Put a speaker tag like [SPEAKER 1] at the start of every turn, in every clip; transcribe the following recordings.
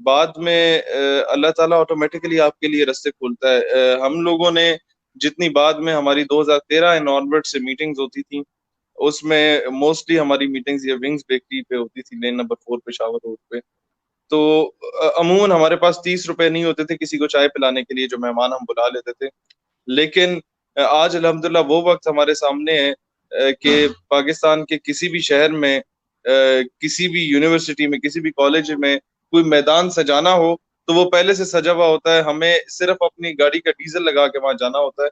[SPEAKER 1] بعد میں اللہ تعالیٰ آٹومیٹکلی آپ کے لیے رستے کھولتا ہے. ہم لوگوں نے جتنی بعد میں ہماری 2013 انورٹ سے میٹنگز ہوتی تھیں، اس میں موسٹلی ہماری میٹنگز یہ ونگز بیکری پہ ہوتی تھی، لین نمبر 4 پشاور روڈ پہ. تو عموماً ہمارے پاس 30 روپے نہیں ہوتے تھے کسی کو چائے پلانے کے لیے، جو مہمان ہم بلا لیتے تھے. لیکن آج الحمدللہ وہ وقت ہمارے سامنے ہے کہ پاکستان کے کسی بھی شہر میں، کسی بھی یونیورسٹی میں، کسی بھی کالج میں کوئی میدان سجانا ہو تو وہ پہلے سے سجا ہوا ہوتا ہے. ہمیں صرف اپنی گاڑی کا ڈیزل لگا کے وہاں جانا ہوتا ہے.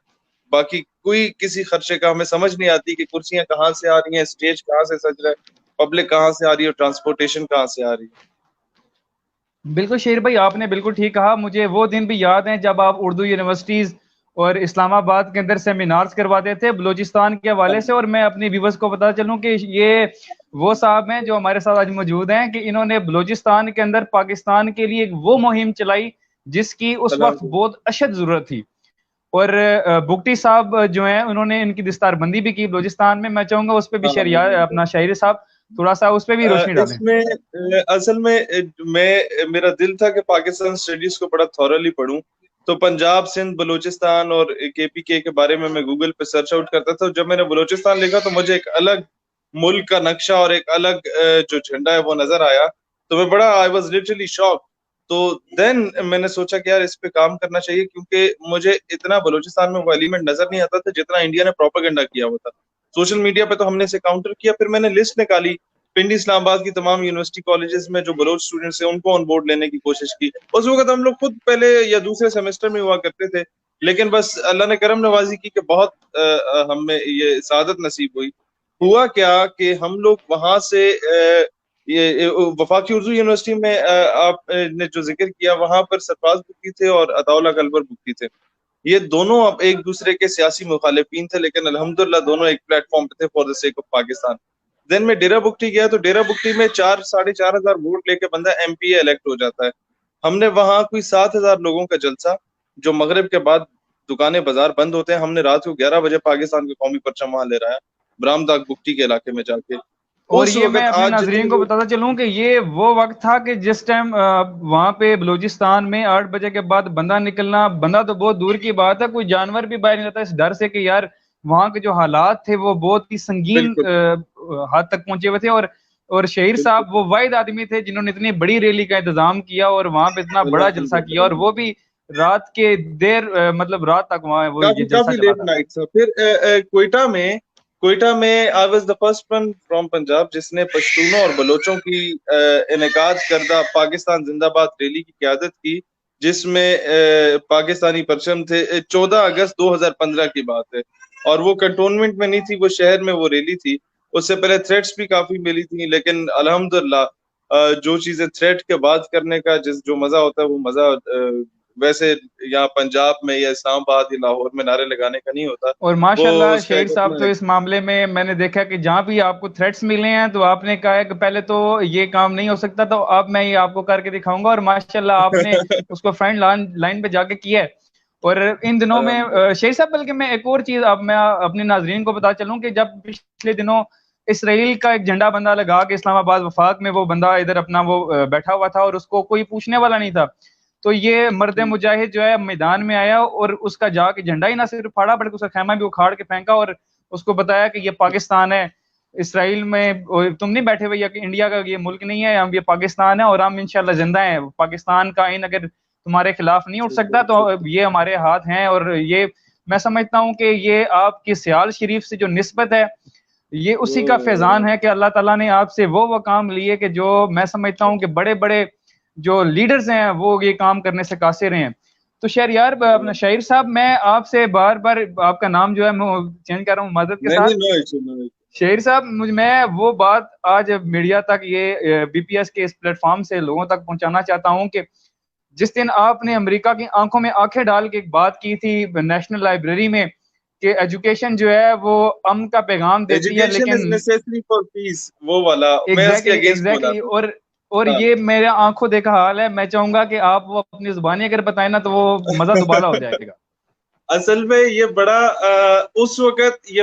[SPEAKER 1] باقی کوئی کسی خرچے کا ہمیں سمجھ نہیں آتی کہ کرسیاں کہاں سے آ رہی ہیں، اسٹیج کہاں سے سج رہا ہے، پبلک کہاں سے آ رہی ہے، اور ٹرانسپورٹیشن کہاں سے آ رہی ہے.
[SPEAKER 2] بالکل شیر بھائی، آپ نے بالکل ٹھیک کہا. مجھے وہ دن بھی یاد ہیں جب آپ اردو یونیورسٹیز اور اسلام آباد کے اندر سیمینارز کرواتے تھے بلوچستان کے حوالے سے. اور میں اپنی ویورز کو بتا چلوں کہ یہ وہ صاحب ہیں جو ہمارے ساتھ آج موجود ہیں کہ انہوں نے بلوچستان کے اندر پاکستان کے لیے وہ مہم چلائی جس کی اس وقت بہت اشد ضرورت تھی. اور بگٹی صاحب جو ہیں انہوں نے ان کی دستار بندی بھی کی بلوچستان میں. میں چاہوں گا اس پہ بھی شہریار اپنا شاعری صاحب تھوڑا سا اس پہ بھی روشنی ڈالیں.
[SPEAKER 1] اس میں اصل میں میرا دل تھا کہ پاکستان اسٹڈیز کو بڑا تھورلی پڑھوں، تو پنجاب، سندھ، بلوچستان اور KPK کے بارے میں گوگل پہ سرچ آؤٹ کرتا تھا. جب میں نے بلوچستان لکھا تو مجھے ایک الگ ملک کا نقشہ اور ایک الگ جو جھنڈا ہے وہ نظر آیا. تو میں بڑا آئی واز لٹرلی شاک. تو دین میں نے سوچا کہ یار اس پہ کام کرنا چاہیے، کیونکہ مجھے اتنا بلوچستان میں وہ ایلیمنٹ نظر نہیں آتا تھا جتنا انڈیا نے پروپیگنڈا کیا ہوا تھا. سوشل میڈیا پہ تو ہم نے اسے کاؤنٹر کیا، پھر میں نے لسٹ نکالی پنڈی اسلام آباد کی تمام یونیورسٹی کالجز میں جو بلوچ اسٹوڈنٹس ہیں ان کو آن بورڈ لینے کی کوشش کی. اس وقت ہم لوگ خود پہلے یا دوسرے سیمسٹر میں ہوا کرتے تھے، لیکن بس اللہ نے کرم نوازی کی کہ بہت ہمیں یہ سعادت نصیب ہوئی. ہوا کیا کہ ہم لوگ وہاں سے یہ وفاقی اردو یونیورسٹی میں آپ نے جو ذکر کیا وہاں پر سرفراز بگٹی تھے اور عطاءاللہ کلبر بگٹی تھے. یہ دونوں اب ایک دوسرے کے سیاسی مخالفین تھے، لیکن الحمدللہ دونوں ایک پلیٹ فارم پہ تھے for the sake of Pakistan. دن میں ڈیرا بگٹی گیا تو ڈیرا بگٹی میں 4,000-4,500 ووٹ لے کے بندہ MP الیکٹ ہو جاتا ہے. ہم نے وہاں کوئی 7,000 لوگوں کا جلسہ، جو مغرب کے بعد دکانیں بازار بند ہوتے ہیں، ہم نے رات کو 11 بجے پاکستان کا قومی پرچم وہاں لے رہا ہے برامداغ بگٹی کے علاقے میں جا کے.
[SPEAKER 2] اور یہ میں اپنے ناظرین کو بتاتا چلوں کہ یہ وہ وقت تھا کہ جس ٹائم وہاں پہ بلوچستان میں 8 بجے کے بعد بندہ نکلنا، بندہ تو بہت دور کی بات ہے، کوئی جانور بھی باہر نہیں رہتا اس ڈر سے کہ یار وہاں کے جو حالات تھے وہ بہت ہی سنگین حد تک پہنچے ہوئے تھے. اور شہیر صاحب وہ واحد آدمی تھے جنہوں نے اتنی بڑی ریلی کا انتظام کیا اور وہاں پہ اتنا بڑا جلسہ کیا، اور وہ بھی رات کے دیر مطلب رات تک وہاں وہ یہ جلسہ چلا تھا.
[SPEAKER 1] پھر کوئٹہ میں I was the first one from Punjab جس نے پشتونوں اور بلوچوں کی انعقاد کردہ پاکستان زندہ باد ریلی کی قیادت کی، جس میں پاکستانی پرچم تھے. 14 اگست 2015 کی بات ہے، اور وہ کنٹونمنٹ میں نہیں تھی، وہ شہر میں وہ ریلی تھی. اس سے پہلے تھریٹس بھی کافی ملی تھی، لیکن الحمدللہ جو چیزیں تھریٹ کے بعد کرنے کا جو مزہ ہوتا ہے وہ مزہ ویسے یہاں پنجاب میں یا اسلام آباد یا لاہور میں نعرے لگانے کا نہیں ہوتا.
[SPEAKER 2] اور ماشاءاللہ شہیر صاحب تو اس معاملے میں نے دیکھا کہ جہاں بھی آپ کو تھریٹس ملے ہیں تو آپ نے کہا ہے کہ پہلے تو یہ کام نہیں ہو سکتا، تو اب میں یہ آپ کو کر کے دکھاؤں گا، اور ماشاءاللہ آپ نے اس کو فرنٹ لائن پہ جا کے کیا ہے. اور ان دنوں میں شہیر صاحب بلکہ میں ایک اور چیز اب میں اپنے ناظرین کو بتا چلوں کہ جب پچھلے دنوں اسرائیل کا ایک جھنڈا بندہ لگا کے اسلام آباد وفاق میں وہ بندہ ادھر اپنا وہ بیٹھا ہوا تھا اور اس کو کوئی پوچھنے والا نہیں تھا، تو یہ مرد مجاہد جو ہے میدان میں آیا اور اس کا جا کے جھنڈا ہی نہ صرف پھاڑا بلکہ اس کا خیمہ بھی اکھاڑ کے پھینکا اور اس کو بتایا کہ یہ پاکستان ہے، اسرائیل میں تم نہیں بیٹھے ہوئے، یا کہ انڈیا کا یہ ملک نہیں ہے، ہم یہ پاکستان ہے اور ہم انشاءاللہ زندہ ہیں. پاکستان کا آئین اگر تمہارے خلاف نہیں اٹھ سکتا تو یہ ہمارے ہاتھ ہیں. اور یہ میں سمجھتا ہوں کہ یہ آپ کی سیال شریف سے جو نسبت ہے یہ اسی کا فیضان ہے کہ اللہ تعالیٰ نے آپ سے وہ کام لیے کہ جو میں سمجھتا ہوں کہ بڑے بڑے جو لیڈرز ہیں وہ یہ کام کرنے سے قاصر ہیں. تو شہریار اپنا شہیر صاحب میں آپ سے بار بار آپ کا نام جو ہے میں چینج کر رہا ہوں معذرت کے ساتھ. شہیر صاحب میں وہ بات آج میڈیا تک یہ BPS کے اس پلیٹ فارم سے لوگوں تک پہنچانا چاہتا ہوں کہ جس دن آپ نے امریکہ کی آنکھوں میں آنکھیں ڈال کے ایک بات کی تھی نیشنل لائبریری میں کہ ایجوکیشن جو ہے وہ امن کا پیغام دیتی ہے، لیکن
[SPEAKER 1] وہ والا
[SPEAKER 2] ایگزیکٹلی اور یہ میرے آنکھوں دیکھا حال ہے. میں چاہوں گا کہ آپ وہ اپنی زبانی اگر بتائیں نا تو وہ مزہ دوبارہ ہو جائے گا.
[SPEAKER 1] اصل میں یہ بڑا اس وقت یہ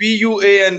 [SPEAKER 1] PUAN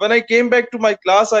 [SPEAKER 1] When I came back to my class, I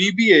[SPEAKER 1] BBA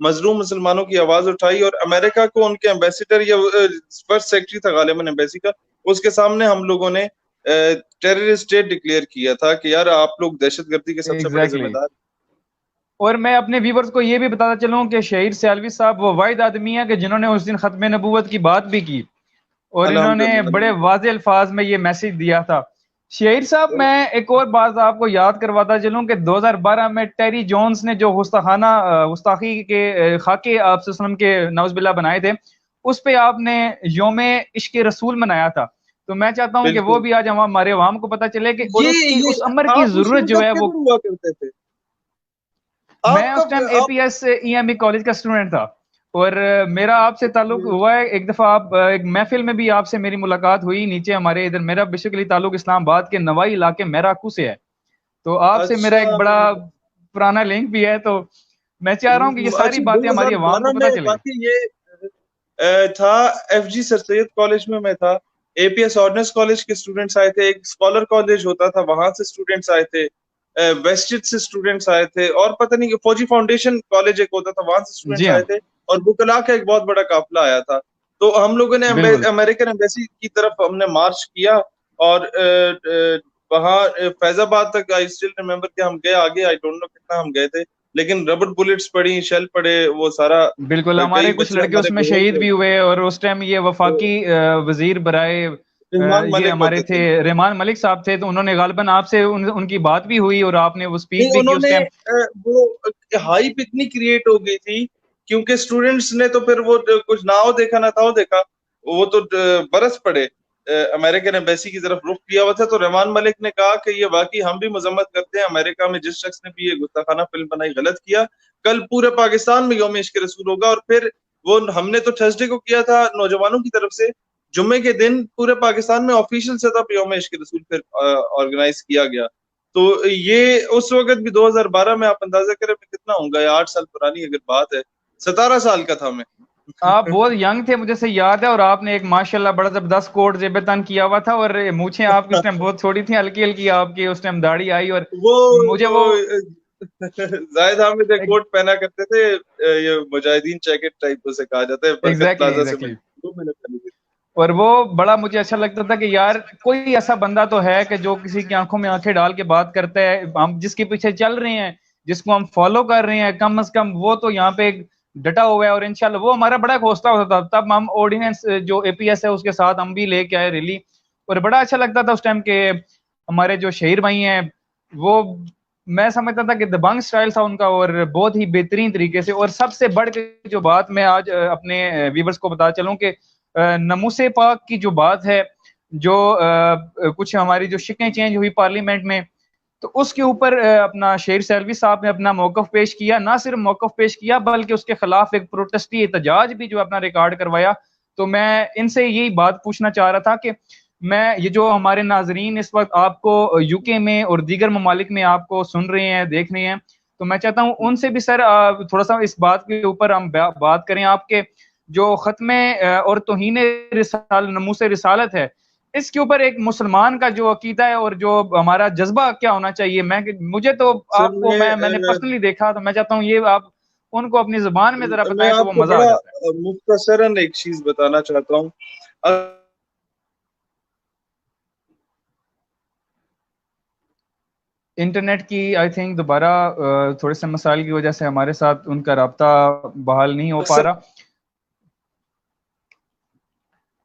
[SPEAKER 1] مظلوم مسلمانوں کی آواز اٹھائی اور امریکہ کو ان کے ایمبیسیڈر یا فرسٹ سیکرٹری تھا غالباً ایمبیسی کا، اس کے سامنے ہم لوگوں نے ٹیررسٹ اسٹیٹ ڈکلیئر کیا تھا کہ یار آپ لوگ دہشت گردی کے سب سے بڑے ذمہ دار.
[SPEAKER 2] اور میں اپنے ویورز کو یہ بھی بتاتا چلوں کہ شہید سیالوی صاحب وہ واحد آدمی ہیں کہ جنہوں نے اس دن ختم نبوت کی بات بھی کی اور انہوں نے بڑے واضح الفاظ میں یہ میسج دیا تھا. شہید صاحب میں ایک اور بات آپ کو یاد کرواتا چلوں کہ 2012 میں ٹیری جونز نے جو گستاخی کے خاکے آپ صلی اللہ علیہ وسلم کے نعوذ باللہ بنائے تھے، اس پہ آپ نے یوم عشق رسول منایا تھا. تو میں چاہتا ہوں کہ وہ بھی آج ہمارے عوام کو پتہ چلے کہ اس امر کی ضرورت جو ہے وہ. میں اس time A P S E M E college کا اسٹوڈنٹ تھا اور میرا آپ سے تعلق ہوا ہے. ایک دفعہ آپ ایک محفل میں بھی آپ سے میری ملاقات ہوئی نیچے ہمارے ادھر. میرا بیسیکلی تعلق اسلام آباد کے نوائی علاقے میراکو سے ہے، تو آپ سے میرا ایک بڑا پرانا لنک بھی ہے. تو میں چاہ رہا ہوں کہ یہ ساری باتیں ہماری عوام کو پتہ چلے.
[SPEAKER 1] یہ تھا ایف جی سر سید کالج میں تھا، اے پی ایس آرڈننس کالج کے اسٹوڈنٹس آئے تھے، ایک اسکالر کالج ہوتا تھا وہاں سے اسٹوڈنٹس آئے تھے، ویسٹڈ سے اسٹوڈنٹس آئے تھے، اور پتہ نہیں فوجی فاؤنڈیشن کالج ایک ہوتا تھا وہاں سے اسٹوڈنٹس آئے تھے، اور بکلا کا ایک بہت بڑا قافلہ آیا تھا. تو ہم لوگوں نے امریکن ایمبیسی کی طرف ہم نے مارچ کیا اور وہاں فیض آباد تک آئی اسٹل ریمبر کہ ہم گئے آگے، آئی ڈونٹ نو کتنا ہم گئے تھے، لیکن ربڑ بلٹس پڑی، شیل پڑے، وہ سارا.
[SPEAKER 2] بالکل ہمارے کچھ لڑکے اس میں شہید بھی ہوئے اور اس ٹائم یہ وفاقی وزیر برائے یہ ہمارے تھے رحمان ملک صاحب تھے، تو انہوں نے غالباً آپ سے ان کی بات بھی ہوئی اور آپ نے وہ سپیچ بھی کی اس ٹائم.
[SPEAKER 1] وہ ہائپ اتنی کریٹ ہو گئی تھی کیونکہ اسٹوڈنٹس نے تو پھر وہ کچھ نہ ہو دیکھا نہ تھا وہ دیکھا، وہ تو برس پڑے امریکن ایمبیسی کی طرف رخ کیا ہوا تھا. تو رحمان ملک نے کہا کہ یہ واقعی ہم بھی مذمت کرتے ہیں، امریکہ میں جس شخص نے بھی یہ گستاخانہ فلم بنائی غلط کیا. کل پورے پاکستان میں یوم عشق رسول ہوگا، اور پھر وہ ہم نے تو تھرسڈے کو کیا تھا نوجوانوں کی طرف سے، جمعے کے دن پورے پاکستان میں آفیشیل سطح پہ یوم عشق رسول پھر آرگنائز کیا گیا. تو یہ اس وقت بھی 2012 میں آپ اندازہ کریں میں کتنا ہوں گا، 8 سال پرانی اگر بات ہے، 17 سال کا تھا میں.
[SPEAKER 2] آپ بہت ینگ تھے مجھے سے یاد ہے، اور آپ نے ایک ماشاءاللہ بڑا زبردست کوٹ زیب تن کیا ہوا تھا، اور مونچھیں آپ کی اس ٹائم بہت چھوٹی تھیں، ہلکی ہلکی آپ کی اس ٹائم داڑھی آئی، اور مجھے وہ
[SPEAKER 1] زاہد حامد ایک کوٹ پہنا کرتے تھے، یہ مجاہدین جیکٹ ٹائپ اسے کہا جاتا ہے، برکت پلازا سے.
[SPEAKER 2] اور وہ بڑا مجھے اچھا لگتا تھا کہ یار کوئی ایسا بندہ تو ہے کہ جو کسی کی آنکھوں میں آنکھیں ڈال کے بات کرتا ہے، ہم جس کے پیچھے چل رہے ہیں، جس کو ہم فالو کر رہے ہیں، کم از کم وہ تو یہاں پہ ڈٹا ہوا ہے. اور انشاءاللہ وہ ہمارا بڑا ایک حوصلہ ہوتا تھا. تب ہم آرڈیننس جو اے پی ایس ہے اس کے ساتھ ہم بھی لے کے آئے ریلی، اور بڑا اچھا لگتا تھا اس ٹائم کہ ہمارے جو شہیر بھائی ہیں وہ، میں سمجھتا تھا کہ دبنگ سٹائل تھا ان کا، اور بہت ہی بہترین طریقے سے. اور سب سے بڑھ کے جو بات میں آج اپنے ویورز کو بتا چلوں کہ ناموس پاک کی جو بات ہے، جو کچھ ہماری جو شکیں چینج ہوئی پارلیمنٹ میں، تو اس کے اوپر اپنا شہیر سیلوی صاحب نے اپنا موقف پیش کیا. نہ صرف موقف پیش کیا بلکہ اس کے خلاف ایک پروٹیسٹی احتجاج بھی جو اپنا ریکارڈ کروایا. تو میں ان سے یہی بات پوچھنا چاہ رہا تھا کہ میں یہ جو ہمارے ناظرین اس وقت آپ کو یو کے میں اور دیگر ممالک میں آپ کو سن رہے ہیں، دیکھ رہے ہیں، تو میں چاہتا ہوں ان سے بھی سر تھوڑا سا اس بات کے اوپر ہم بات کریں. آپ کے جو ختم اور توہین ناموس رسالت ہے، اس کے اوپر ایک مسلمان کا جو عقیدہ ہے اور جو ہمارا جذبہ کیا ہونا چاہیے. مجھے تو آپ کو میں نے پرسنلی دیکھا، تو میں چاہتا ہوں یہ آپ ان کو اپنی زبان میں ذرا بتائیں تو وہ مزہ آ جاتا ہے.
[SPEAKER 1] مختصراً ایک چیز بتانا چاہتا ہوں.
[SPEAKER 2] انٹرنیٹ کی آئی تھنک دوبارہ تھوڑے سے مسائل کی وجہ سے ہمارے ساتھ ان کا رابطہ بحال نہیں ہو پا رہا.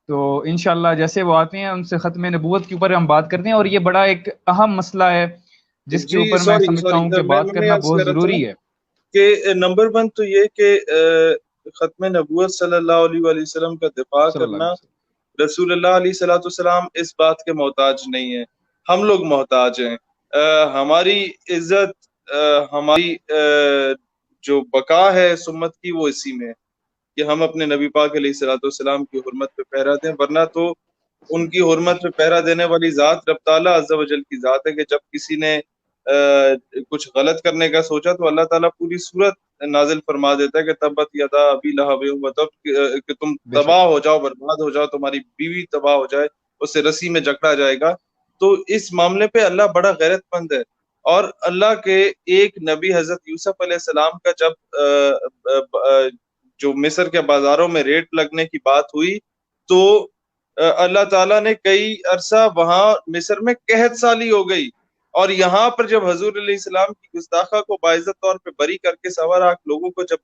[SPEAKER 2] تو انشاءاللہ جیسے وہ آتے ہیں ان سے ختم نبوت کے اوپر ہم بات کرتے ہیں، اور یہ بڑا ایک اہم مسئلہ ہے جس کے اوپر میں سمجھتا ہوں کہ بات کرنا بہت ضروری ہے.
[SPEAKER 1] کہ نمبر 1 تو یہ کہ ختم نبوت صلی اللہ علیہ وآلہ وسلم کا دفاع کرنا، رسول اللہ علیہ الصلوۃ والسلام اس بات کے محتاج نہیں ہیں، ہم لوگ محتاج ہیں. ہماری عزت، ہماری جو بقا ہے سمت کی، وہ اسی میں ہے کہ ہم اپنے نبی پاک علیہ الصلوۃ والسلام کی حرمت پہ پہرا دیں. ورنہ تو ان کی حرمت پہ پہرا دینے والی ذات رب تعالیٰ عز و جل کی ذات ہے کہ جب کسی نے کچھ غلط کرنے کا سوچا تو اللہ تعالیٰ پوری صورت نازل فرما دیتا ہے کہ تبت یدا ابی لہب وتب، کہ تم تباہ ہو جاؤ، برباد ہو جاؤ، تمہاری بیوی تباہ ہو جائے، اسے رسی میں جکڑا جائے گا. تو اس معاملے پہ اللہ بڑا غیرت مند ہے، اور اللہ کے ایک نبی حضرت یوسف علیہ السلام کا جب جو مصر کے بازاروں میں ریٹ لگنے کی بات ہوئی تو اللہ تعالیٰ نے کئی عرصہ وہاں مصر میں قحط سالی ہو گئی، اور یہاں پر جب حضور علیہ السلام کی گستاخہ کو باعزت طور پہ بری کر کے 1.25 لاکھ لوگوں کو جب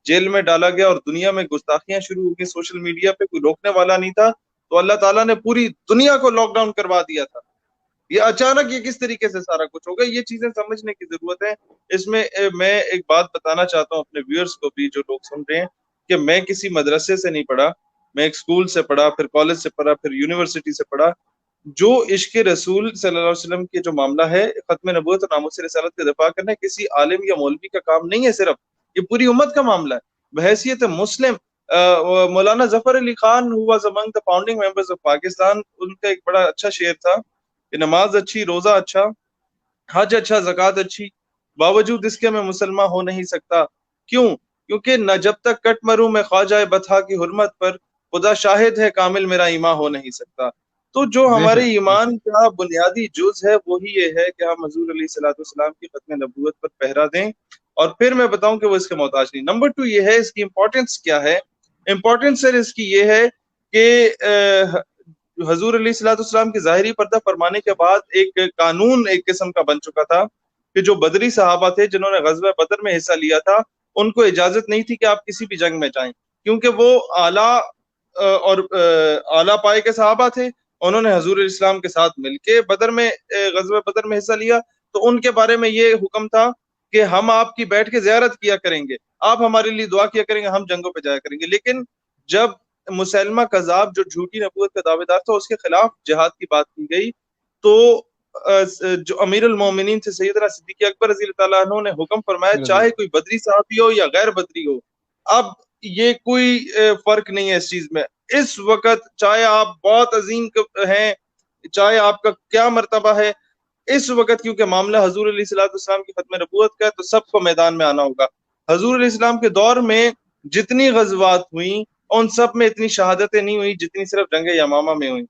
[SPEAKER 1] جیل میں ڈالا گیا اور دنیا میں گستاخیاں شروع ہو گئی، سوشل میڈیا پہ کوئی روکنے والا نہیں تھا، تو اللہ تعالیٰ نے پوری دنیا کو لاک ڈاؤن کروا دیا تھا۔ یہ اچانک یہ کس طریقے سے سارا کچھ ہوگا، یہ چیزیں سمجھنے کی ضرورت ہے۔ اس میں میں ایک بات بتانا چاہتا ہوں اپنے ویورز کو بھی جو لوگ سن رہے ہیں کہ میں کسی مدرسے سے نہیں پڑھا، میں ایک اسکول سے پڑھا، پھر کالج سے پڑھا، پھر یونیورسٹی سے پڑھا۔ جو عشق رسول صلی اللہ علیہ وسلم کے جو معاملہ ہے، ختم نبوت اور ناموس رسالت کا دفاع کرنا کسی عالم یا مولوی کا کام نہیں ہے، صرف یہ پوری امت کا معاملہ ہے۔ بحیثیت مسلم مولانا ظفر Ali Khan who was among the founding members of Pakistan, ان کا ایک بڑا اچھا شعر تھا کہ نماز اچھی، روزہ اچھا، حج اچھا، زکوٰۃ اچھی، باوجود اس کے میں مسلمان ہو نہیں سکتا۔ کیوں؟ کیونکہ نہ جب تک کٹ مروں میں خواجہ بطحا کی حرمت پر، خدا شاہد ہے کامل میرا ایمان ہو نہیں سکتا۔ تو جو ہمارے ایمان کا بنیادی جز ہے وہی یہ ہے کہ ہم حضور علیہ الصلوۃ والسلام کی ختم نبوت پر پہرا دیں، اور پھر میں بتاؤں کہ وہ اس کے محتاج نہیں۔ نمبر 2 یہ ہے، اس کی امپورٹنس کیا ہے؟ امپورٹنس سر اس کی یہ ہے کہ حضور علیہ الصلوۃ والسلام کی ظاہری پردہ فرمانے کے بعد ایک قانون ایک قسم کا بن چکا تھا کہ جو بدری صحابہ تھے جنہوں نے غزوہ بدر میں حصہ لیا تھا، ان کو اجازت نہیں تھی کہ آپ کسی بھی جنگ میں جائیں، کیونکہ وہ اعلیٰ اور اعلیٰ پائے کے صحابہ تھے۔ انہوں نے حضور علیہ السلام کے ساتھ مل کے بدر میں غزوہ بدر میں حصہ لیا، تو ان کے بارے میں یہ حکم تھا کہ ہم آپ کی بیٹھ کے زیارت کیا کریں گے، آپ ہمارے لیے دعا کیا کریں گے، ہم جنگوں پہ جایا کریں گے۔ لیکن جب مسلمہ کذاب جو جھوٹی نبوت کا دعوے دار تھا اس کے خلاف جہاد کی بات کی گئی، تو جو امیر المومنین سے سیدنا صدیق اکبر رضی اللہ تعالیٰ عنہ نے حکم فرمایا چاہے کوئی بدری صحابی ہو یا غیر بدری ہو، اب یہ کوئی فرق نہیں ہے اس چیز میں، اس وقت چاہے آپ بہت عظیم ہیں، چاہے آپ کا کیا مرتبہ ہے، اس وقت کیونکہ معاملہ حضور علیہ الصلوۃ والسلام کی ختم نبوت کا ہے تو سب کو میدان میں آنا ہوگا۔ حضور علیہ السلام کے دور میں جتنی غزوات ہوئیں ان سب میں اتنی شہادتیں نہیں ہوئی جتنی صرف جنگ یمامہ میں ہوئی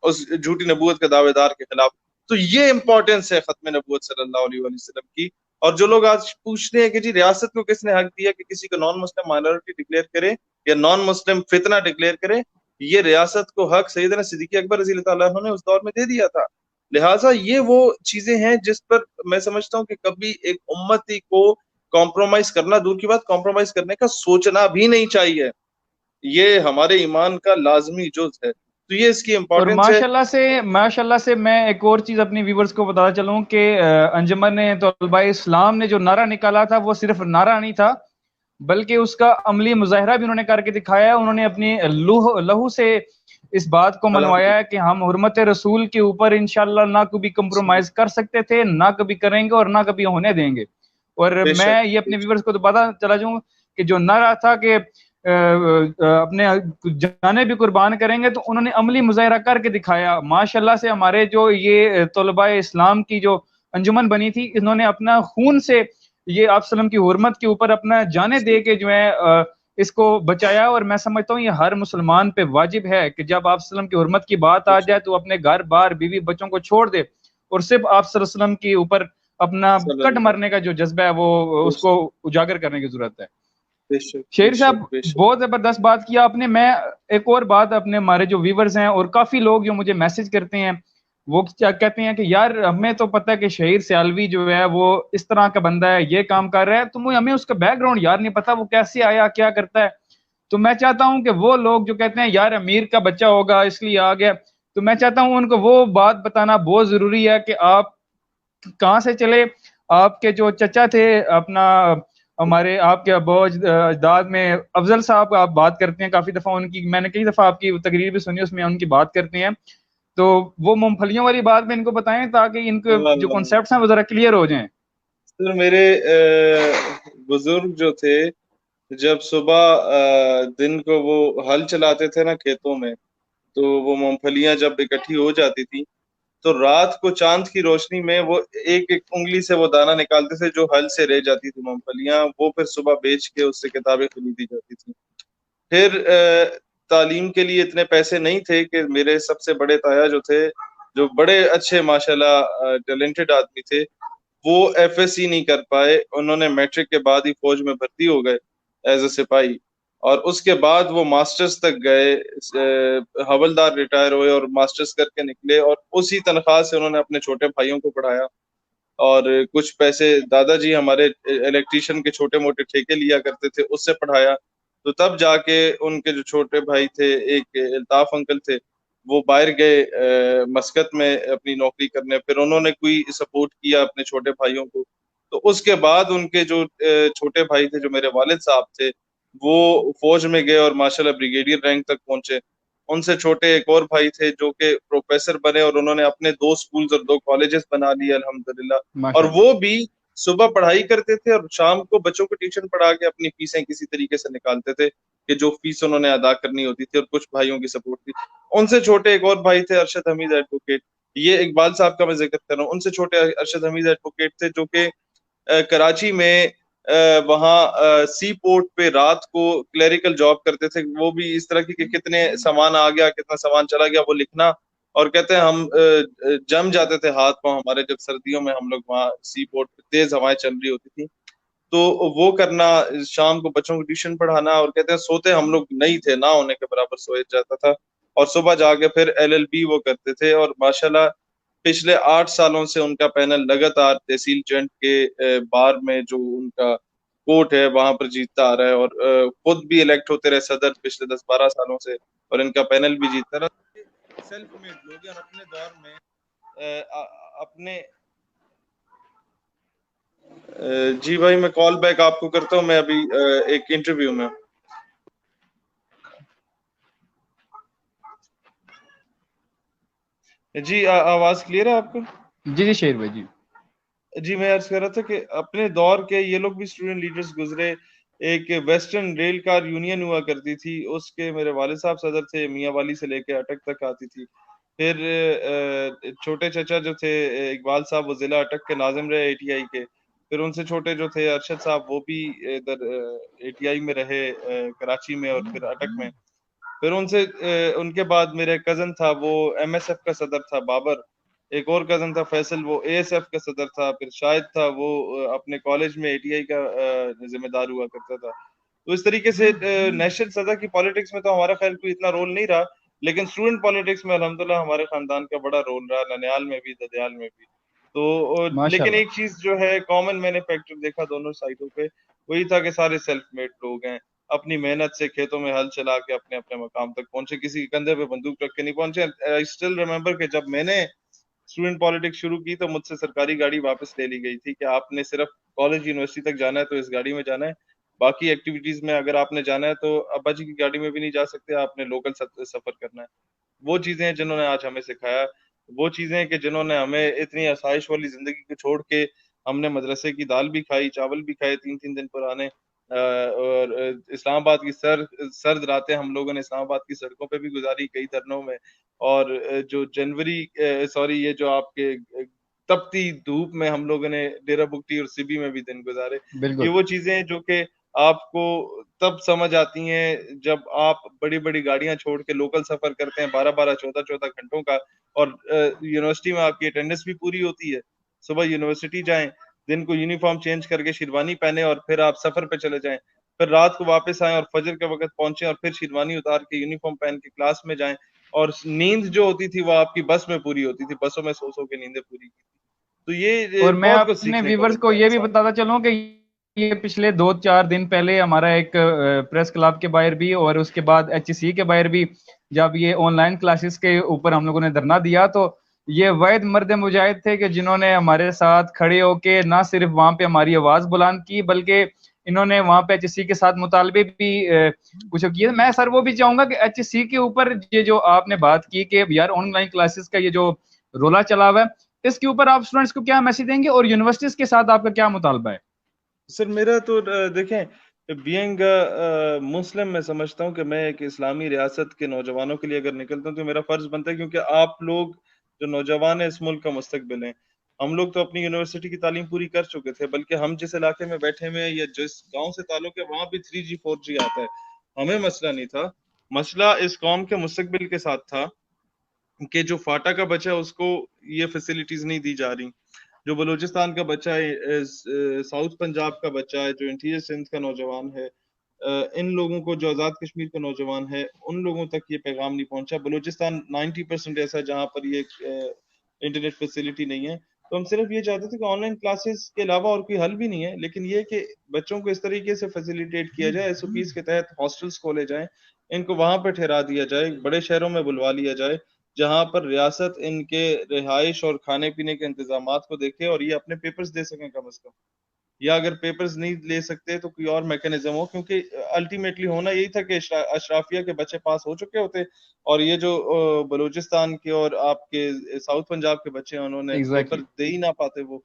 [SPEAKER 1] اس جھوٹی نبوت کے دعوے دار کے خلاف۔ تو یہ امپورٹنس ہے ختم نبوت صلی اللہ علیہ وسلم کی۔ اور جو لوگ آج پوچھتے ہیں کہ جی ریاست کو کس نے حق دیا کہ کسی کو نان مسلم مائنورٹی ڈکلیئر کرے یا نان مسلم فتنہ ڈکلیئر کرے، یہ ریاست کو حق سیدنا صدیق اکبر رضی اللہ تعالیٰ عنہ نے اس دور میں دے دیا تھا۔ لہٰذا یہ وہ چیزیں ہیں جس پر میں سمجھتا ہوں کہ کبھی ایک امتی کو کمپرومائز کرنا، دور کی بات کمپرومائز کرنے کا سوچنا بھی نہیں چاہیے، یہ ہمارے ایمان کا لازمی جز ہے۔ تو یہ اس کی امپورٹنس ہے۔
[SPEAKER 2] ماشاءاللہ سے میں ایک اور چیز اپنی ویورز کو بتاتا چلوں کہ انجمن طلباء اسلام نے جو نعرہ نکالا تھا وہ صرف نعرہ نہیں تھا، بلکہ اس کا عملی مظاہرہ بھی انہوں نے کر کے دکھایا ہے۔ انہوں نے اپنی لہو سے اس بات کو منوایا ہے کہ ہم حرمت رسول کے اوپر انشاءاللہ نہ کبھی کمپرومائز کر سکتے تھے، نہ کبھی کریں گے اور نہ کبھی ہونے دیں گے۔ اور میں یہ اپنے ویورز کو تو پتا چلا جاؤں کہ جو نعرہ تھا کہ اپنے جانے بھی قربان کریں گے، تو انہوں نے عملی مظاہرہ کر کے دکھایا۔ ماشاءاللہ سے ہمارے جو یہ طلباء اسلام کی جو انجمن بنی تھی، انہوں نے اپنا خون سے یہ آپ وسلم کی حرمت کے اوپر اپنا جانے دے کے جو ہے اس کو بچایا۔ اور میں سمجھتا ہوں یہ ہر مسلمان پہ واجب ہے کہ جب آپ وسلم کی حرمت کی بات آ جائے تو اپنے گھر بار بیوی بچوں کو چھوڑ دے اور صرف آپ صلی اللہ علیہ وسلم کے اوپر اپنا کٹ مرنے کا جو جذبہ ہے وہ اس کو اجاگر کرنے کی ضرورت ہے۔ شہیر صاحب بہت زبردست بات کیا آپ نے۔ میں ایک اور بات اپنے ہمارے جو ویورز ہیں اور کافی لوگ جو مجھے میسج کرتے ہیں وہ کیا کہتے ہیں کہ یار ہمیں تو پتہ ہے کہ شہیر سیالوی جو ہے وہ اس طرح کا بندہ ہے، یہ کام کر رہا ہے، تو ہمیں اس کا بیک گراؤنڈ یار نہیں پتا، وہ کیسے آیا، کیا کرتا ہے۔ تو میں چاہتا ہوں کہ وہ لوگ جو کہتے ہیں یار امیر کا بچہ ہوگا اس لیے آ گیا، تو میں چاہتا ہوں ان کو وہ بات بتانا بہت ضروری ہے کہ آپ کہاں سے چلے۔ آپ کے جو چچا تھے اپنا ہمارے آپ کے ابو اجداد میں افضل صاحب آپ بات کرتے ہیں کافی دفعہ، ان کی میں نے کئی دفعہ آپ کی تقریر بھی سنی، اس میں ان کی بات کرتے ہیں، تو وہ مونگ پھلیوں والی بات میں ان کو بتائیں تاکہ ان کے جو کنسیپٹس ہیں وہ ذرا کلیئر ہو جائیں۔
[SPEAKER 1] سر میرے بزرگ جو تھے جب صبح دن کو وہ ہل چلاتے تھے نا کھیتوں میں، تو وہ مونگ پھلیاں جب اکٹھی ہو جاتی تھی تو رات کو چاند کی روشنی میں وہ ایک ایک انگلی سے وہ دانہ نکالتے تھے جو ہل سے رہ جاتی تھی مونگ پھلیاں، وہ پھر صبح بیچ کے اس سے کتابیں خریدی جاتی تھی۔ پھر تعلیم کے لیے اتنے پیسے نہیں تھے کہ میرے سب سے بڑے تایا جو تھے، جو بڑے اچھے ماشاءاللہ ٹیلنٹڈ آدمی تھے، وہ ایف ایس سی نہیں کر پائے, انہوں نے میٹرک کے بعد ہی فوج میں بھرتی ہو گئے ایز اے سپاہی, اور اس کے بعد وہ ماسٹرز تک گئے, حوالدار ریٹائر ہوئے اور ماسٹرز کر کے نکلے, اور اسی تنخواہ سے انہوں نے اپنے چھوٹے بھائیوں کو پڑھایا, اور کچھ پیسے دادا جی ہمارے الیکٹریشین کے چھوٹے موٹے ٹھیکے لیا کرتے تھے, اس سے پڑھایا. تو تب جا کے ان کے جو چھوٹے بھائی تھے, ایک الطاف انکل تھے, وہ باہر گئے مسقط میں اپنی نوکری کرنے, پھر انہوں نے کوئی سپورٹ کیا اپنے چھوٹے بھائیوں کو. تو اس کے بعد ان کے جو چھوٹے بھائی تھے, جو میرے والد صاحب تھے, وہ فوج میں گئے اور ماشاءاللہ بریگیڈیئر رینک تک پہنچے. ان سے چھوٹے ایک اور بھائی تھے جو کہ پروفیسر بنے, اور انہوں نے اپنے 2 سکولز اور 2 کالجز بنا لیے الحمدللہ. اور
[SPEAKER 2] ماشاءاللہ.
[SPEAKER 1] وہ بھی صبح پڑھائی کرتے تھے اور شام کو بچوں کو ٹیوشن پڑھا کے اپنی فیسیں کسی طریقے سے نکالتے تھے, کہ جو فیس انہوں نے ادا کرنی ہوتی تھی, اور کچھ بھائیوں کی سپورٹ تھی. ان سے چھوٹے ایک اور بھائی تھے ارشد حمید ایڈوکیٹ, یہ اقبال صاحب کا میں ذکر کر رہا ہوں. ان سے چھوٹے ارشد حمید ایڈوکیٹ تھے جو کہ کراچی میں وہاں سی پورٹ پہ رات کو کلیریکل جاب کرتے تھے. وہ بھی اس طرح کی کہ کتنے سامان آ گیا, کتنا سامان چلا گیا, وہ لکھنا, اور کہتے ہیں ہم جم جاتے تھے ہاتھ پاؤں ہمارے, جب سردیوں میں ہم لوگ وہاں سی پورٹ پہ تیز ہوائیں چل رہی ہوتی تھی, تو وہ کرنا, شام کو بچوں کو ٹیوشن پڑھانا, اور کہتے ہیں سوتے ہم لوگ نہیں تھے, نہ ہونے کے برابر سوئے جاتا تھا, اور صبح جا کے پھر LLB وہ کرتے تھے. اور ماشاءاللہ پچھلے 8 سالوں سے ان کا پینل لگاتار تحصیل جنٹ کے بار میں جو ان کا کوٹ ہے وہاں پر جیتتا آ رہا ہے, اور خود بھی الیکٹ ہوتے رہے صدر پچھلے 10-12 سالوں سے, اور ان کا پینل بھی جیتتا رہا. سیلف میڈ لوگ ہیں, اور اپنے دور میں اپنے جی بھائی میں کال بیک آپ کو کرتا ہوں, میں ابھی ایک انٹرویو میں. جی آواز کلیئر ہے آپ کو؟
[SPEAKER 2] جی جی شہیر بھائی جی.
[SPEAKER 1] جی میں عرض کر رہا تھا کہ اپنے دور کے یہ لوگ بھی اسٹوڈنٹ لیڈرز گزرے. ایک ویسٹرن ریل کار یونین ہوا کرتی تھی, اس کے میرے والد صاحب صدر تھے, میاں والی سے لے کے اٹک تک آتی تھی. پھر چھوٹے چچا جو تھے اقبال صاحب, وہ ضلع اٹک کے ناظم رہے ATI کے. پھر ان سے چھوٹے جو تھے ارشد صاحب, وہ بھی ادھر ATI میں رہے کراچی میں اور پھر اٹک میں. پھر ان کے بعد میرے کزن تھا, وہ MSF کا صدر تھا, بابر. ایک اور کزن تھا فیصل, وہ ASF کا صدر تھا. پھر شاہد تھا, وہ اپنے کالج میں ATI کا ذمہ دار ہوا کرتا تھا. تو اس طریقے سے نیشنل صدر کی پالیٹکس میں تو ہمارا خیال کوئی اتنا رول نہیں رہا, لیکن اسٹوڈنٹ پالیٹکس میں الحمدللہ ہمارے خاندان کا بڑا رول رہا, ننیال میں بھی ددیال میں بھی. تو لیکن ایک چیز جو ہے کامن میں نے فیکٹر دیکھا دونوں سائڈوں پہ, وہی تھا کہ سارے سیلف میڈ لوگ ہیں, اپنی محنت سے کھیتوں میں ہل چلا کے اپنے اپنے مقام تک پہنچے, کسی کے کندھے پہ بندوق رکھ کے نہیں پہنچے. آئی اسٹل ریمبر کہ جب میں نے اسٹوڈنٹ پالیٹکس شروع کی تو مجھ سے سرکاری گاڑی واپس لے لی گئی تھی کہ آپ نے صرف کالج یونیورسٹی تک جانا ہے تو اس گاڑی میں جانا ہے, باقی ایکٹیویٹیز میں اگر آپ نے جانا ہے تو ابا جی کی گاڑی میں بھی نہیں جا سکتے, آپ نے لوکل سفر کرنا ہے. وہ چیزیں ہیں جنہوں نے آج ہمیں سکھایا, وہ چیزیں کہ جنہوں نے ہمیں اتنی آسائش والی زندگی کو چھوڑ کے, ہم نے مدرسے کی دال بھی کھائی, چاول بھی کھائے 3 دن پرانے, اور اسلام آباد کی سرد راتیں ہم لوگوں نے اسلام آباد کی سڑکوں پہ بھی گزاری, کئی دھرنوں میں. اور جو یہ جو آپ کے تپتی دھوپ میں ہم لوگوں نے ڈیرہ بگٹی اور سبی میں بھی دن گزارے. یہ وہ چیزیں جو کہ آپ کو تب سمجھ آتی ہیں جب آپ بڑی بڑی گاڑیاں چھوڑ کے لوکل سفر کرتے ہیں 12 14 گھنٹوں کا, اور یونیورسٹی میں آپ کی اٹینڈنس بھی پوری ہوتی ہے. صبح یونیورسٹی جائیں, دن کو یونیفارم چینج کر کے شیروانی پہنے, اور پھر آپ سفر پہ چلے جائیں, پھر رات کو واپس آئیں اور فجر کے وقت پہنچیں, اور پھر شیروانی اتار کے یونیفارم پہن کے کلاس میں جائیں. اور نیند جو ہوتی تھی وہ آپ کی بس میں پوری ہوتی تھی, بسوں میں سو کے نیندیں پوری کی تھی. تو یہ
[SPEAKER 2] اور میں
[SPEAKER 1] بہت کچھ
[SPEAKER 2] اپنے
[SPEAKER 1] سیکھنے کو
[SPEAKER 2] ویورز کو
[SPEAKER 1] ملتا ہے
[SPEAKER 2] یہ بھی
[SPEAKER 1] انسان.
[SPEAKER 2] بتاتا چلوں کہ یہ پچھلے 2-4 دن پہلے ہمارا ایک پریس کلب کے باہر بھی, اور اس کے بعد HEC کے باہر بھی, جب یہ آن لائن کلاسز کے اوپر ہم لوگوں نے دھرنا دیا, تو یہ واحد مرد مجاہد تھے کہ جنہوں نے ہمارے ساتھ کھڑے ہو کے نہ صرف وہاں پہ ہماری آواز بلند کی, بلکہ انہوں نے وہاں پہ HEC کے ساتھ مطالبے بھی کچھ کیے. میں سر وہ بھی چاہوں گا کہ HEC کے اوپر یہ جو آپ نے بات کی کہ یار آن لائن کلاسز کا یہ جو رولا چلا ہوا ہے, اس کے اوپر آپ اسٹوڈنٹس کو کیا میسج دیں گے, اور یونیورسٹیز کے ساتھ آپ کا کیا مطالبہ ہے؟
[SPEAKER 1] سر میرا تو دیکھیں, بینگ مسلم میں سمجھتا ہوں کہ میں ایک اسلامی ریاست کے نوجوانوں کے لیے اگر نکلتا ہوں تو میرا فرض بنتا ہے, کیونکہ آپ لوگ جو نوجوان ہیں اس ملک کا مستقبل ہیں. ہم لوگ تو اپنی یونیورسٹی کی تعلیم پوری کر چکے تھے, بلکہ ہم جس علاقے میں بیٹھے ہوئے ہیں یا جس گاؤں سے تعلق ہے وہاں بھی 3G 4G آتا ہے. ہمیں مسئلہ نہیں تھا, مسئلہ اس قوم کے مستقبل کے ساتھ تھا کہ جو فاٹا کا بچہ اس کو یہ فیسلٹیز نہیں دی جا رہی. جو بلوچستان کا بچہ ہے, ساؤتھ پنجاب کا بچہ ہے, جو انٹیریئر سندھ کا نوجوان ہے, ان لوگوں کو, جو آزاد کشمیر کا نوجوان ہے, ان لوگوں تک یہ پیغام نہیں پہنچا. بلوچستان 90% ایسا ہے جہاں پر یہ انٹرنیٹ فیسلٹی نہیں ہے. تو ہم صرف یہ چاہتے تھے کہ آن لائن کلاسز کے علاوہ اور کوئی حل بھی نہیں ہے, لیکن یہ کہ بچوں کو اس طریقے سے فیسیلیٹیٹ کیا جائے, ایس او پیز کے تحت ہاسٹلس کھولے جائیں, ان کو وہاں پہ ٹھہرا دیا جائے, بڑے شہروں میں بلوا لیا جائے جہاں پر ریاست ان کے رہائش اور کھانے پینے کے انتظامات کو دیکھے, اور یہ اپنے پیپرز دے سکیں کم از کم, یا اگر پیپرز نہیں لے سکتے تو کوئی اور میکینزم ہو, کیونکہ الٹیمیٹلی ہونا یہی تھا کہ اشرافیہ کے بچے پاس ہو چکے ہوتے, اور یہ جو بلوچستان کے اور آپ کے ساؤتھ پنجاب کے بچے ہیں, انہوں نے پیپر
[SPEAKER 2] ایگزیکٹلی.
[SPEAKER 1] دے ہی نہ پاتے, وہ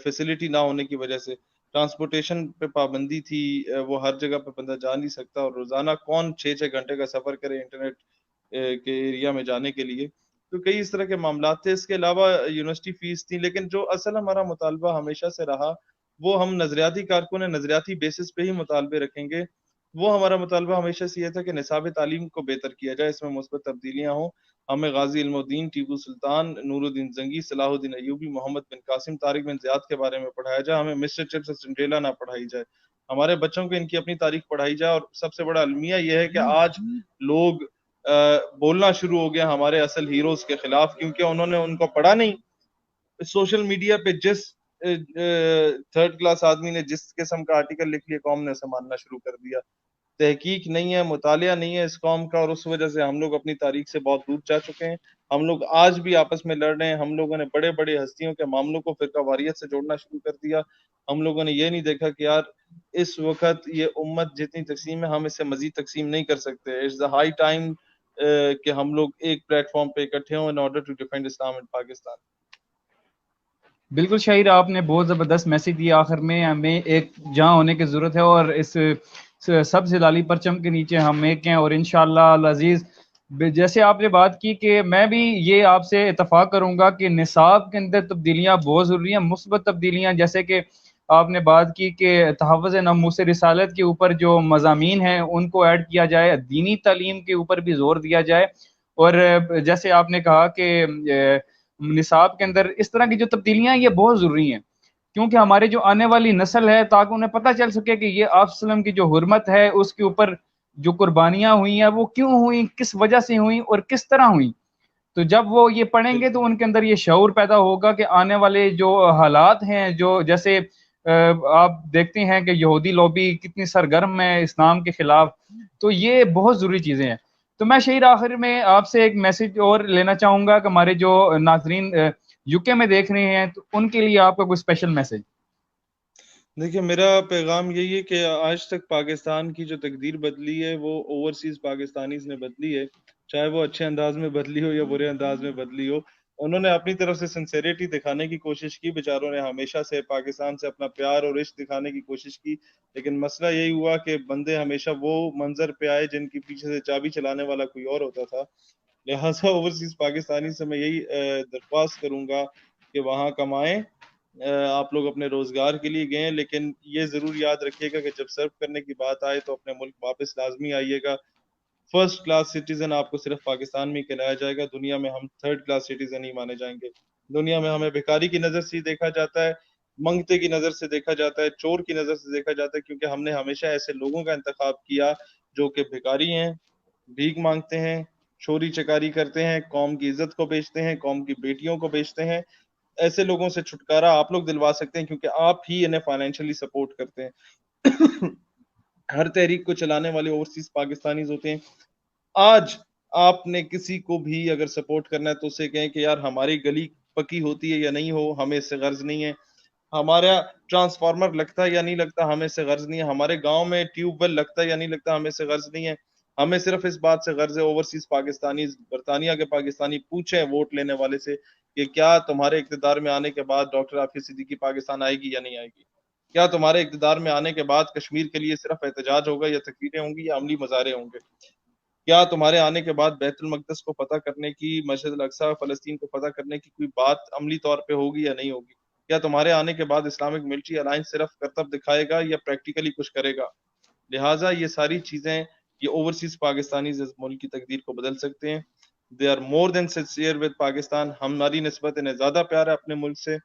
[SPEAKER 1] فیسلٹی نہ ہونے کی وجہ سے. ٹرانسپورٹیشن پہ پابندی تھی, وہ ہر جگہ پہ بندہ جا نہیں سکتا, اور روزانہ کون 6 گھنٹے کا سفر کرے انٹرنیٹ کے ایریا میں جانے کے لیے. تو کئی اس طرح کے معاملات تھے. اس کے علاوہ یونیورسٹی فیس تھی, لیکن جو اصل ہمارا مطالبہ ہمیشہ سے رہا وہ ہم نظریاتی کارکن نظریاتی بیسس پہ ہی مطالبے رکھیں گے. وہ ہمارا مطالبہ ہمیشہ سے یہ تھا کہ نصاب تعلیم کو بہتر کیا جائے, اس میں مثبت تبدیلیاں ہوں. ہمیں غازی علم الدین, ٹیپو سلطان, نور الدین زنگی, صلاح الدین ایوبی, محمد بن قاسم, طارق بن زیاد کے بارے میں پڑھایا جائے. ہمیں مسٹر چپس اور سنڈریلا نہ پڑھائی جائے. ہمارے بچوں کو ان کی اپنی تاریخ پڑھائی جائے. اور سب سے بڑا المیہ یہ ہے کہ آج لوگ بولنا شروع ہو گیا ہمارے اصل ہیروز کے خلاف, کیونکہ انہوں نے ان کو پڑھا نہیں. سوشل میڈیا پہ جس تھرڈ کلاس آدمی نے جس قسم کا آرٹیکل لکھ لیا, قوم نے اسے ماننا شروع کر دیا. تحقیق نہیں ہے, مطالعہ نہیں ہے اس قوم کا, اور اس وجہ سے ہم لوگ اپنی تاریخ سے بہت دور جا چکے ہیں. ہم لوگ آج بھی آپس میں لڑ رہے ہیں. ہم لوگوں نے بڑے بڑے ہستیوں کے معاملوں کو فرقہ واریت سے جوڑنا شروع کر دیا. ہم لوگوں نے یہ نہیں دیکھا کہ یار اس وقت یہ امت جتنی تقسیم ہے, ہم اس سے مزید تقسیم نہیں کر سکتے. اٹس دا ہائی ٹائم کہ ہم لوگ ایک پلیٹ فارم پہ اکٹھے ہوں ان آرڈر ٹو ڈیفینڈ اسلام ان پاکستان.
[SPEAKER 2] بالکل شاہر, آپ نے بہت زبردست میسج دیا. آخر میں ہمیں ایک جہاں ہونے کی ضرورت ہے, اور اس سب سے لالی پرچم کے نیچے ہم ایک ہیں. اور انشاءاللہ العزیز جیسے آپ نے بات کی کہ میں بھی یہ آپ سے اتفاق کروں گا کہ نصاب کے اندر تبدیلیاں بہت ضروری ہیں, مثبت تبدیلیاں, جیسے کہ آپ نے بات کی کہ تحفظ ناموس رسالت کے اوپر جو مضامین ہیں ان کو ایڈ کیا جائے, دینی تعلیم کے اوپر بھی زور دیا جائے. اور جیسے آپ نے کہا کہ نصاب کے اندر اس طرح کی جو تبدیلیاں ہیں یہ بہت ضروری ہیں, کیونکہ ہمارے جو آنے والی نسل ہے تاکہ انہیں پتہ چل سکے کہ یہ آپ وسلم کی جو حرمت ہے اس کے اوپر جو قربانیاں ہوئی ہیں وہ کیوں ہوئیں, کس وجہ سے ہوئیں اور کس طرح ہوئیں. تو جب وہ یہ پڑھیں گے تو ان کے اندر یہ شعور پیدا ہوگا کہ آنے والے جو حالات ہیں, جو جیسے آپ دیکھتے ہیں کہ یہودی لوبی کتنی سرگرم ہے اسلام کے خلاف, تو یہ بہت ضروری چیزیں ہیں. تو میں شہیر آخر میں آپ سے ایک میسج اور لینا چاہوں گا کہ ہمارے جو ناظرین یو کے میں دیکھ رہے ہیں تو ان کے لیے آپ کا کوئی اسپیشل میسج.
[SPEAKER 1] دیکھیے میرا پیغام یہی ہے کہ آج تک پاکستان کی جو تقدیر بدلی ہے وہ اوورسیز پاکستانیز نے بدلی ہے, چاہے وہ اچھے انداز میں بدلی ہو یا برے انداز میں بدلی ہو. انہوں نے اپنی طرف سے سنسیریٹی دکھانے کی کوشش کی, بیچاروں نے ہمیشہ سے پاکستان سے اپنا پیار اور عشق دکھانے کی کوشش کی, لیکن مسئلہ یہی ہوا کہ بندے ہمیشہ وہ منظر پہ آئے جن کی پیچھے سے چابی چلانے والا کوئی اور ہوتا تھا. لہٰذا اوورسیز پاکستانی سے میں یہی درخواست کروں گا کہ وہاں کمائیں. آپ لوگ اپنے روزگار کے لیے گئے, لیکن یہ ضرور یاد رکھیے گا کہ جب سرو کرنے کی بات آئے تو اپنے ملک واپس لازمی آئیے گا. فرسٹ کلاس سٹیزن آپ کو صرف پاکستان میں کہلایا جائے گا, دنیا میں ہم تھرڈ کلاس سٹیزن ہی مانے جائیں گے. دنیا میں ہمیں بھکاری کی نظر سے دیکھا جاتا ہے, منگتے کی نظر سے دیکھا جاتا ہے, چور کی نظر سے دیکھا جاتا ہے, کیونکہ ہم نے ہمیشہ ایسے لوگوں کا انتخاب کیا جو کہ بھکاری ہیں, بھیک مانگتے ہیں, چوری چکاری کرتے ہیں, قوم کی عزت کو بیچتے ہیں, قوم کی بیٹیوں کو بیچتے ہیں. ایسے لوگوں سے چھٹکارا آپ لوگ دلوا سکتے ہیں کیونکہ آپ ہی انہیں فائنینشلی سپورٹ کرتے ہیں. ہر تحریک کو چلانے والے اوورسیز پاکستانیز ہوتے ہیں. آج آپ نے کسی کو بھی اگر سپورٹ کرنا ہے تو اسے کہیں کہ یار ہماری گلی پکی ہوتی ہے یا نہیں ہو, ہمیں اس سے غرض نہیں ہے. ہمارا ٹرانسفارمر لگتا ہے یا نہیں لگتا, ہمیں اس سے غرض نہیں ہے. ہمارے گاؤں میں ٹیوب ویل لگتا ہے یا نہیں لگتا, ہمیں اس سے غرض نہیں ہے. ہمیں صرف اس بات سے غرض ہے اوورسیز پاکستانی, برطانیہ کے پاکستانی پوچھیں ووٹ لینے والے سے کہ کیا تمہارے اقتدار میں آنے کے بعد ڈاکٹر عافیہ صدیقی پاکستان آئے گی یا نہیں آئے گی. کیا تمہارے اقتدار میں آنے کے بعد کشمیر کے لیے صرف احتجاج ہوگا یا تقریریں ہوں گی یا عملی مظاہرے ہوں گے. کیا تمہارے آنے کے بعد بیت المقدس کو فتح کرنے کی, مسجد الاقصی فلسطین کو فتح کرنے کی کوئی بات عملی طور پہ ہوگی یا نہیں ہوگی. کیا تمہارے آنے کے بعد اسلامک ملٹری الائنس صرف کرتب دکھائے گا یا پریکٹیکلی کچھ کرے گا. لہٰذا یہ ساری چیزیں یہ اوورسیز پاکستانی اس ملک کی تقدیر کو بدل سکتے ہیں. They are more than sincere with Pakistan. ہماری نسبت انہیں زیادہ پیار ہے اپنے ملک سے.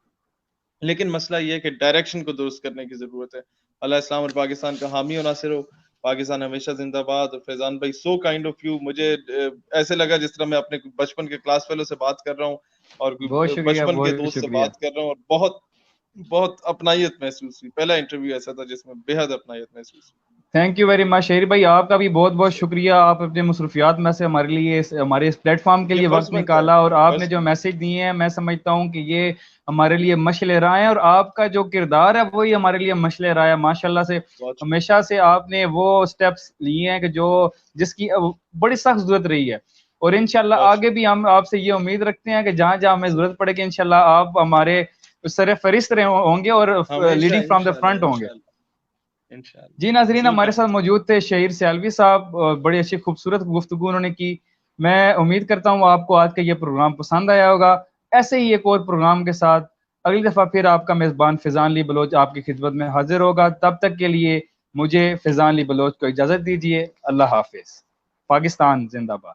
[SPEAKER 1] لیکن مسئلہ یہ ہے کہ ڈائریکشن کو درست کرنے کی ضرورت ہے. اللہ اسلام اور پاکستان کا حامی و ناصر ہو. پاکستان ہمیشہ زندہ باد. اور فیضان بھائی سو کائنڈ آف یو, مجھے ایسے لگا جس طرح میں اپنے بچپن کے کلاس فیلو سے بات کر رہا ہوں اور بچپن کے دوست سے بات کر رہا ہوں, اور بہت بہت اپنائیت محسوس ہوئی. پہلا انٹرویو ایسا تھا جس میں بے حد اپنائیت محسوس ہوئی.
[SPEAKER 2] تھینک یو ویری مچ شہیر بھائی, آپ کا بھی بہت بہت شکریہ. آپ اپنے مصروفیات میں سے ہمارے لیے ہمارے اس پلیٹ فارم کے لیے وقت نکالا, اور آپ نے جو میسج دیے ہیں میں سمجھتا ہوں کہ یہ ہمارے لیے مشعل راہ ہیں, اور آپ کا جو کردار ہے وہی ہمارے لیے مشعل راہ ہے. ماشاء اللہ سے ہمیشہ سے آپ نے وہ اسٹیپس لیے ہیں کہ جس کی بڑی سخت ضرورت رہی ہے, اور انشاءاللہ آگے بھی ہم آپ سے یہ امید رکھتے ہیں کہ جہاں جہاں ہمیں ضرورت پڑے گی انشاءاللہ آپ ہمارے سر فہرست ہوں گے اور لیڈنگ فرام دا فرنٹ ہوں گے. جی ناظرین, ہمارے ساتھ موجود تھے شہیر سیالوی صاحب, بڑی اچھی خوبصورت گفتگو انہوں نے کی. میں امید کرتا ہوں آپ کو آج کا یہ پروگرام پسند آیا ہوگا. ایسے ہی ایک اور پروگرام کے ساتھ اگلی دفعہ پھر آپ کا میزبان فیضان علی بلوچ آپ کی خدمت میں حاضر ہوگا. تب تک کے لیے مجھے فیضان علی بلوچ کو اجازت دیجیے. اللہ حافظ. پاکستان زندہ باد.